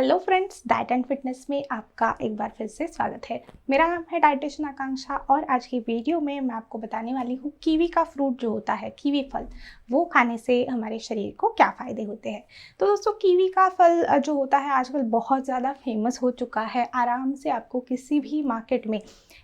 Hello friends, diet and fitness में आपका एक बार फिर से स्वागत है। मेरा नाम है डाइटिशियन आकांक्षा और आज की वीडियो में मैं आपको बताने वाली हूँ कीवी का फ्रूट जो होता है, कीवी फल, वो खाने से हमारे शरीर को क्या फ़ायदे होते हैं। तो दोस्तों, कीवी का फल जो होता है आजकल बहुत ज़्यादा फेमस हो चुका है। आराम से आपको किसी भी मार्केट में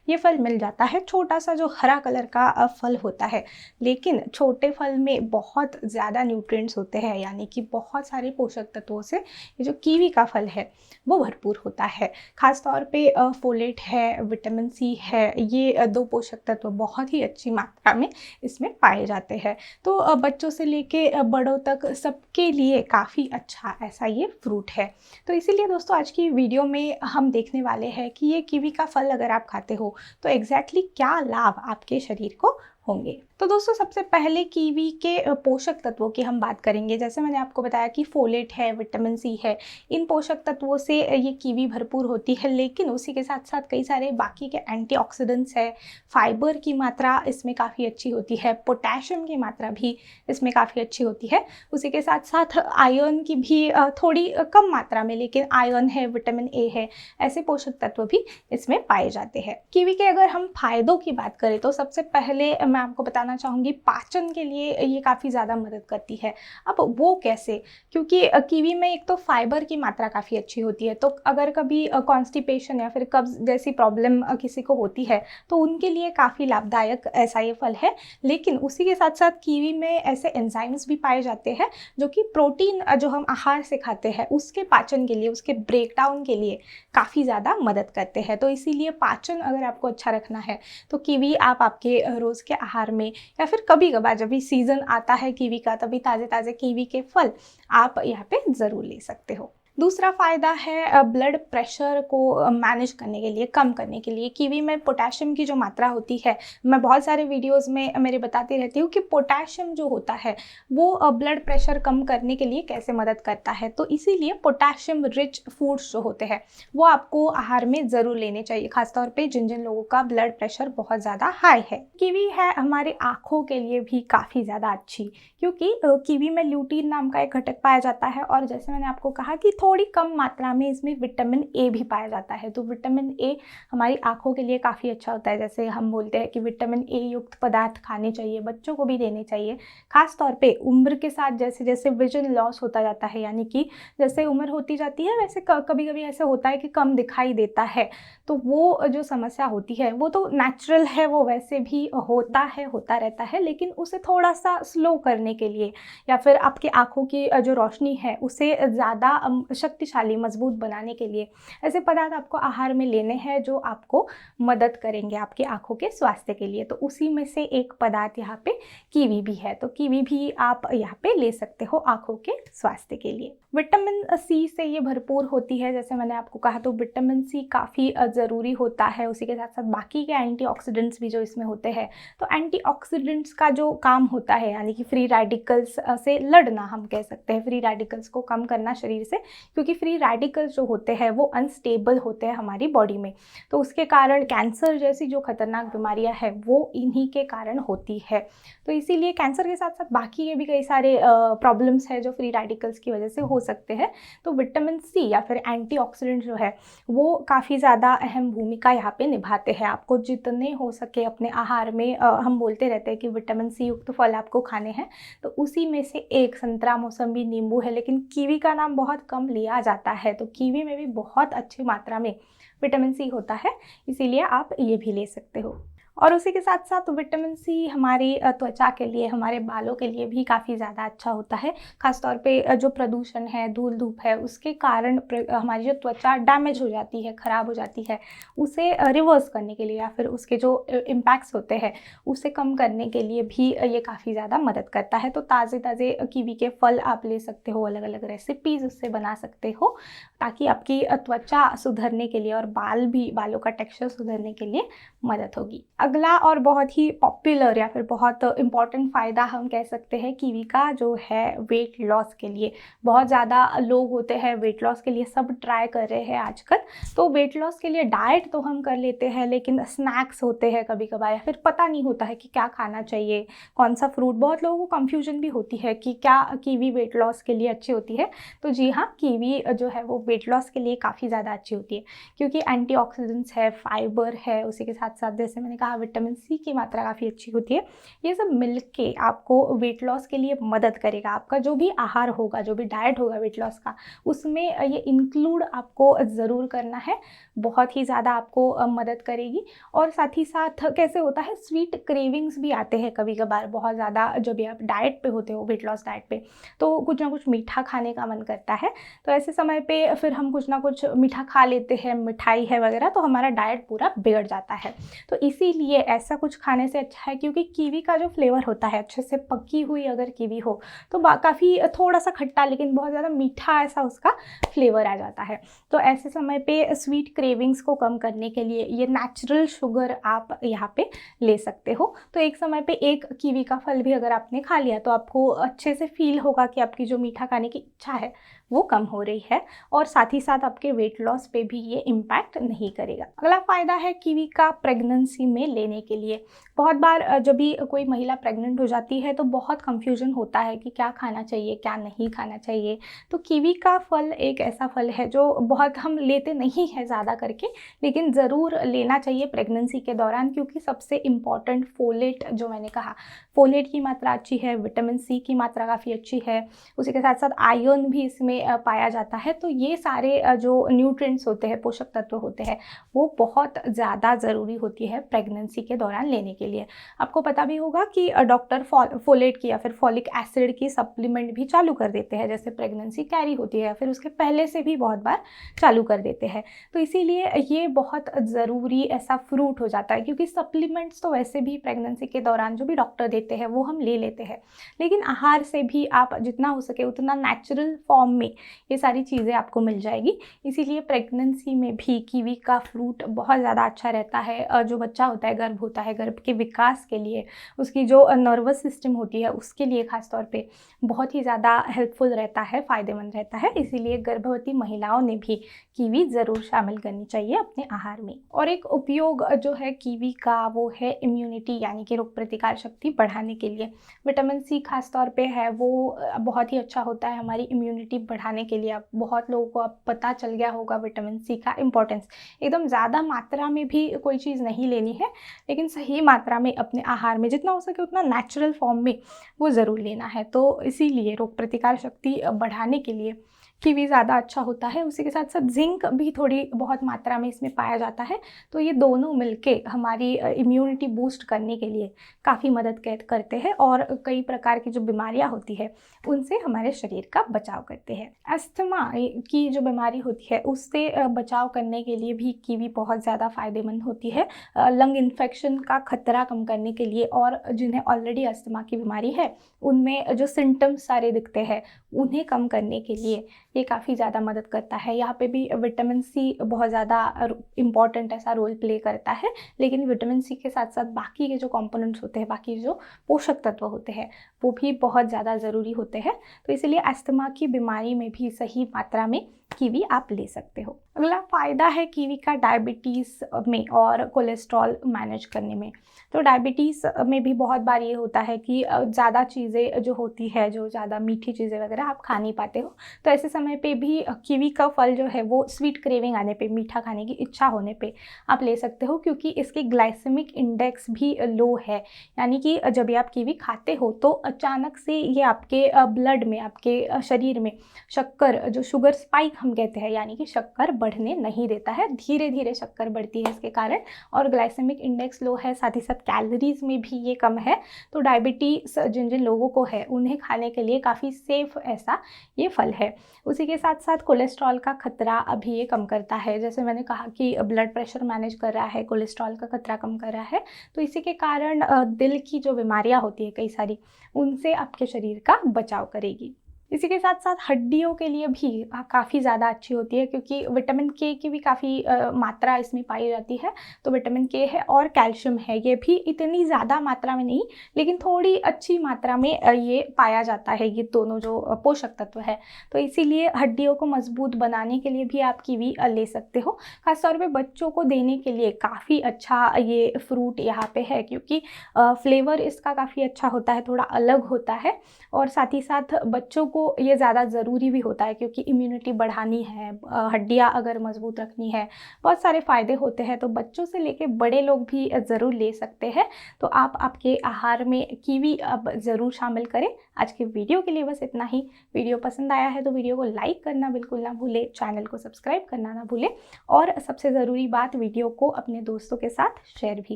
ये फल मिल जाता है। छोटा सा जो हरा कलर का फल होता है, लेकिन छोटे फल में बहुत ज़्यादा न्यूट्रिएंट्स होते हैं, यानी कि बहुत सारे पोषक तत्वों से ये जो कीवी का फल है वो भरपूर होता है। ख़ास तौर पे फोलेट है, विटामिन सी है, ये दो पोषक तत्व बहुत ही अच्छी मात्रा में इसमें पाए जाते हैं। तो बच्चों से लेके बड़ों तक सबके लिए काफ़ी अच्छा ऐसा ये फ्रूट है। तो इसीलिए दोस्तों, आज की वीडियो में हम देखने वाले हैं कि ये कीवी का फल अगर आप खाते हो तो एग्जैक्टली क्या लाभ आपके शरीर को होंगे। तो दोस्तों, सबसे पहले कीवी के पोषक तत्वों की हम बात करेंगे। जैसे मैंने आपको बताया कि फोलेट है, विटामिन सी है, इन पोषक तत्वों से ये कीवी भरपूर होती है, लेकिन उसी के साथ साथ कई सारे बाकी के एंटीऑक्सीडेंट्स है। फाइबर की मात्रा इसमें काफ़ी अच्छी होती है, पोटेशियम की मात्रा भी इसमें काफ़ी अच्छी होती है। उसी के साथ साथ आयरन की भी थोड़ी कम मात्रा में, लेकिन आयरन है, विटामिन ए है, ऐसे पोषक तत्व भी इसमें पाए जाते हैं। कीवी के अगर हम फायदों की बात करें तो सबसे पहले मैं आपको बताना चाहूँगी, पाचन के लिए ये काफ़ी ज़्यादा मदद करती है। अब वो कैसे? क्योंकि कीवी में एक तो फाइबर की मात्रा काफ़ी अच्छी होती है, तो अगर कभी कॉन्स्टिपेशन या फिर कब्ज जैसी प्रॉब्लम किसी को होती है तो उनके लिए काफ़ी लाभदायक ऐसा ये फल है। लेकिन उसी के साथ साथ कीवी में ऐसे एंजाइम्स भी पाए जाते हैं जो कि प्रोटीन जो हम आहार से खाते हैं उसके पाचन के लिए, उसके ब्रेकडाउन के लिए काफ़ी ज़्यादा मदद करते हैं। तो इसीलिए पाचन अगर आपको अच्छा रखना है तो कीवी आप आपके रोज़ के आहार में, या फिर कभी कभार जब भी सीज़न आता है कीवी का, तभी ताज़े ताज़े कीवी के फल आप यहाँ पे ज़रूर ले सकते हो। दूसरा फ़ायदा है ब्लड प्रेशर को मैनेज करने के लिए, कम करने के लिए। कीवी में पोटेशियम की जो मात्रा होती है, मैं बहुत सारे वीडियोस में मेरे बताती रहती हूँ कि पोटेशियम जो होता है वो ब्लड प्रेशर कम करने के लिए कैसे मदद करता है। तो इसीलिए पोटेशियम रिच फूड्स जो होते हैं वो आपको आहार में ज़रूर लेने चाहिए, खासतौर पर जिन जिन लोगों का ब्लड प्रेशर बहुत ज़्यादा हाई है। कीवी है हमारी आँखों के लिए भी काफ़ी ज़्यादा अच्छी, क्योंकि कीवी में ल्यूटीन नाम का एक घटक पाया जाता है, और जैसे मैंने आपको कहा कि थोड़ी कम मात्रा में इसमें विटामिन ए भी पाया जाता है। तो विटामिन ए हमारी आंखों के लिए काफ़ी अच्छा होता है। जैसे हम बोलते हैं कि विटामिन ए युक्त पदार्थ खाने चाहिए, बच्चों को भी देने चाहिए। खास तौर पे उम्र के साथ जैसे जैसे विजन लॉस होता जाता है, यानी कि जैसे उम्र होती जाती है वैसे कभी कभी ऐसे होता है कि कम दिखाई देता है, तो वो जो समस्या होती है वो तो नेचुरल है, वो वैसे भी होता है, होता रहता है। लेकिन उसे थोड़ा सा स्लो करने के लिए, या फिर आपकी आंखों की जो रोशनी है उसे ज़्यादा शक्तिशाली, मजबूत बनाने के लिए ऐसे पदार्थ आपको आहार में लेने हैं जो आपको मदद करेंगे आपकी आंखों के स्वास्थ्य के लिए। तो उसी में से एक पदार्थ यहाँ पे कीवी भी है, तो कीवी भी आप यहाँ पे ले सकते हो आंखों के स्वास्थ्य के लिए। विटामिन सी से ये भरपूर होती है, जैसे मैंने आपको कहा। तो विटामिन सी काफ़ी ज़रूरी होता है। उसी के साथ साथ बाकी के एंटीऑक्सीडेंट्स भी जो इसमें होते हैं। तो एंटीऑक्सीडेंट्स का जो काम होता है, यानी कि फ्री रेडिकल्स से लड़ना, हम कह सकते हैं फ्री रेडिकल्स को कम करना शरीर से, क्योंकि फ्री रेडिकल्स जो होते हैं वो अनस्टेबल होते हैं हमारी बॉडी में। तो उसके कारण कैंसर जैसी जो खतरनाक बीमारियां हैं वो इन्हीं के कारण होती है। तो इसीलिए कैंसर के साथ साथ बाकी के भी कई सारे प्रॉब्लम्स हैं जो फ्री रेडिकल्स की वजह से हो सकते हैं। तो विटामिन सी या फिर एंटीऑक्सीडेंट जो है वो काफ़ी ज़्यादा अहम भूमिका यहाँ पे निभाते हैं। आपको जितने हो सके अपने आहार में, हम बोलते रहते हैं कि विटामिन सी युक्त फल आपको खाने हैं, तो उसी में से एक संतरा, मौसम्बी, नींबू है, लेकिन कीवी का नाम बहुत कम लिया जाता है। तो कीवी में भी बहुत अच्छी मात्रा में विटामिन सी होता है, इसीलिए आप ये भी ले सकते हो। और उसी के साथ साथ विटामिन सी हमारी त्वचा के लिए, हमारे बालों के लिए भी काफ़ी ज़्यादा अच्छा होता है। खासतौर पे जो प्रदूषण है, धूल धूप है, उसके कारण हमारी जो त्वचा डैमेज हो जाती है, ख़राब हो जाती है, उसे रिवर्स करने के लिए, या फिर उसके जो इम्पैक्ट्स होते हैं उसे कम करने के लिए भी ये काफ़ी ज़्यादा मदद करता है। तो ताज़े ताज़े कीवी के फल आप ले सकते हो, अलग अलग रेसिपीज़ उससे बना सकते हो, ताकि आपकी त्वचा सुधरने के लिए और बालों का टेक्सचर सुधरने के लिए मदद होगी। अगला और बहुत ही पॉपुलर या फिर बहुत इम्पॉर्टेंट फ़ायदा हम कह सकते हैं कीवी का जो है वेट लॉस के लिए। बहुत ज़्यादा लोग होते हैं वेट लॉस के लिए, सब ट्राई कर रहे हैं आजकल। तो वेट लॉस के लिए डाइट तो हम कर लेते हैं, लेकिन स्नैक्स होते हैं कभी कभार, या फिर पता नहीं होता है कि क्या खाना चाहिए, कौन सा फ्रूट। बहुत लोगों को कंफ्यूजन भी होती है कि क्या कीवी वेट लॉस के लिए अच्छी होती है। तो जी हाँ, कीवी जो है वो वेट लॉस के लिए काफ़ी ज़्यादा अच्छी होती है, क्योंकि एंटीऑक्सीडेंट्स है, फाइबर है, उसी के साथ साथ जैसे मैंने कहा विटामिन सी की मात्रा काफ़ी अच्छी होती है। ये सब मिलके आपको वेट लॉस के लिए मदद करेगा। आपका जो भी आहार होगा, जो भी डाइट होगा वेट लॉस का, उसमें ये इंक्लूड आपको ज़रूर करना है। बहुत ही ज़्यादा आपको मदद करेगी। और साथ ही साथ कैसे होता है, स्वीट क्रेविंग्स भी आते हैं कभी कभार बहुत ज़्यादा, जब भी आप डाइट पे होते हो, वेट लॉस डाइट पे, तो कुछ ना कुछ मीठा खाने का मन करता है। तो ऐसे समय पे फिर हम कुछ ना कुछ मीठा खा लेते हैं, मिठाई है वगैरह, तो हमारा डाइट पूरा बिगड़ जाता है। तो इसीलिए ऐसा कुछ खाने से अच्छा है, क्योंकि कीवी का जो फ्लेवर होता है, अच्छे से पकी हुई अगर कीवी हो तो काफ़ी थोड़ा सा खट्टा लेकिन बहुत ज़्यादा मीठा ऐसा उसका फ्लेवर आ जाता है। तो ऐसे समय पे स्वीट क्रेविंग्स को कम करने के लिए ये नेचुरल शुगर आप यहाँ पे ले सकते हो। तो एक समय पे एक कीवी का फल भी अगर आपने खा लिया तो आपको अच्छे से फील होगा कि आपकी जो मीठा खाने की इच्छा है वो कम हो रही है, और साथ ही साथ आपके वेट लॉस पे भी ये इम्पैक्ट नहीं करेगा। अगला फ़ायदा है कीवी का प्रेगनेंसी में लेने के लिए। बहुत बार जब भी कोई महिला प्रेग्नेंट हो जाती है तो बहुत कंफ्यूजन होता है कि क्या खाना चाहिए, क्या नहीं खाना चाहिए। तो कीवी का फल एक ऐसा फल है जो बहुत हम लेते नहीं हैं ज़्यादा करके, लेकिन ज़रूर लेना चाहिए प्रेगनेंसी के दौरान, क्योंकि सबसे इम्पॉर्टेंट फोलेट, जो मैंने कहा, फोलेट की मात्रा अच्छी है, विटामिन सी की मात्रा काफ़ी अच्छी है, उसी के साथ साथ आयरन भी इसमें पाया जाता है। तो ये सारे जो न्यूट्रिएंट्स होते हैं, पोषक तत्व होते हैं, वो बहुत ज़्यादा ज़रूरी होती है प्रेगनेंसी के दौरान लेने के लिए। आपको पता भी होगा कि डॉक्टर फोलेट की या फिर फॉलिक एसिड की सप्लीमेंट भी चालू कर देते हैं, जैसे प्रेगनेंसी कैरी होती है या फिर उसके पहले से भी बहुत बार चालू कर देते हैं। तो इसीलिए ये बहुत ज़रूरी ऐसा फ्रूट हो जाता है, क्योंकि सप्लीमेंट्स तो वैसे भी प्रेगनेंसी के दौरान जो भी डॉक्टर देते हैं वो हम ले लेते हैं, लेकिन आहार से भी आप जितना हो सके उतना नेचुरल फॉर्म में ये सारी चीज़ें आपको मिल जाएगी। इसीलिए प्रेगनेंसी में भी कीवी का फ्रूट बहुत ज़्यादा अच्छा रहता है। जो बच्चा होता है, गर्भ होता है, गर्भ के विकास के लिए, उसकी जो नर्वस सिस्टम होती है उसके लिए ख़ास तौर पे बहुत ही ज़्यादा हेल्पफुल रहता है, फ़ायदेमंद रहता है। इसीलिए गर्भवती महिलाओं ने भी कीवी ज़रूर शामिल करनी चाहिए अपने आहार में। और एक उपयोग जो है कीवी का वो है इम्यूनिटी, यानी कि रोग प्रतिकार शक्ति बढ़ाने के लिए। विटामिन सी खास तौर पे है, वो बहुत ही अच्छा होता है हमारी इम्यूनिटी बढ़ाने के लिए। अब बहुत लोगों को अब पता चल गया होगा विटामिन सी का इम्पोर्टेंस। एकदम ज़्यादा मात्रा में भी कोई चीज़ नहीं लेनी है, लेकिन सही मात्रा में अपने आहार में जितना हो सके उतना नेचुरल फॉर्म में वो ज़रूर लेना है। तो इसीलिए रोग प्रतिकार शक्ति बढ़ाने के लिए कीवी ज़्यादा अच्छा होता है। उसी के साथ साथ जिंक भी थोड़ी बहुत मात्रा में इसमें पाया जाता है। तो ये दोनों मिलके हमारी इम्यूनिटी बूस्ट करने के लिए काफ़ी मदद करते हैं, और कई प्रकार की जो बीमारियां होती है उनसे हमारे शरीर का बचाव करते हैं। अस्थमा की जो बीमारी होती है उससे बचाव करने के लिए भी कीवी बहुत ज़्यादा फ़ायदेमंद होती है। लंग इन्फेक्शन का खतरा कम करने के लिए, और जिन्हें ऑलरेडी अस्थमा की बीमारी है उनमें जो सिम्टम्स सारे दिखते हैं उन्हें कम करने के लिए ये काफ़ी ज़्यादा मदद करता है। यहाँ पे भी विटामिन सी बहुत ज़्यादा इम्पॉर्टेंट ऐसा रोल प्ले करता है, लेकिन विटामिन सी के साथ साथ बाकी के जो कंपोनेंट्स होते हैं, बाकी जो पोषक तत्व होते हैं, वो भी बहुत ज़्यादा ज़रूरी होते हैं। तो इसलिए अस्थमा की बीमारी में भी सही मात्रा में कीवी आप ले सकते हो। अगला फ़ायदा है कीवी का डायबिटीज़ में और कोलेस्ट्रॉल मैनेज करने में। तो डायबिटीज़ में भी बहुत बार ये होता है कि ज़्यादा चीज़ें जो होती है, जो ज़्यादा मीठी चीज़ें वगैरह आप खा नहीं पाते हो, तो ऐसे समय पे भी कीवी का फल जो है वो स्वीट क्रेविंग आने पे, मीठा खाने की इच्छा होने पे आप ले सकते हो, क्योंकि इसकी ग्लाइसेमिक इंडेक्स भी लो है। यानी कि जब भी आप कीवी खाते हो तो अचानक से ये आपके ब्लड में, आपके शरीर में शक्कर, जो शुगर स्पाइक हम कहते हैं, यानी कि शक्कर बढ़ने नहीं देता है। धीरे धीरे शक्कर बढ़ती है इसके कारण, और ग्लाइसेमिक इंडेक्स लो है, साथ ही साथ कैलोरीज में भी ये कम है। तो डायबिटीज़ जिन जिन लोगों को है उन्हें खाने के लिए काफ़ी सेफ ऐसा ये फल है। उसी के साथ साथ कोलेस्ट्रॉल का खतरा अभी ये कम करता है। जैसे मैंने कहा कि ब्लड प्रेशर मैनेज कर रहा है, कोलेस्ट्रॉल का खतरा कम कर रहा है। तो इसी के कारण दिल की जो बीमारियां होती है कई सारी, उनसे आपके शरीर का बचाव करेगी। इसी के साथ साथ हड्डियों के लिए भी काफ़ी ज़्यादा अच्छी होती है, क्योंकि विटामिन के की भी काफ़ी मात्रा इसमें पाई जाती है। तो विटामिन के है और कैल्शियम है, ये भी इतनी ज़्यादा मात्रा में नहीं, लेकिन थोड़ी अच्छी मात्रा में ये पाया जाता है, ये दोनों जो पोषक तत्व है। तो इसीलिए हड्डियों को मजबूत बनाने के लिए भी आप कीवी ले सकते हो। खासतौर पे बच्चों को देने के लिए काफ़ी अच्छा ये फ्रूट यहाँ पे है, क्योंकि फ्लेवर इसका काफ़ी अच्छा होता है, थोड़ा अलग होता है, और साथ ही साथ बच्चों को ये ज़्यादा ज़रूरी भी होता है, क्योंकि इम्यूनिटी बढ़ानी है, हड्डियाँ अगर मजबूत रखनी है, बहुत सारे फ़ायदे होते हैं। तो बच्चों से लेके बड़े लोग भी ज़रूर ले सकते हैं। तो आप आपके आहार में कीवी अब ज़रूर शामिल करें। आज के वीडियो के लिए बस इतना ही। वीडियो पसंद आया है तो वीडियो को लाइक करना बिल्कुल ना भूलें, चैनल को सब्सक्राइब करना ना भूलें, और सबसे ज़रूरी बात, वीडियो को अपने दोस्तों के साथ शेयर भी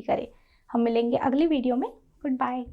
करें। हम मिलेंगे अगली वीडियो में। Good bye.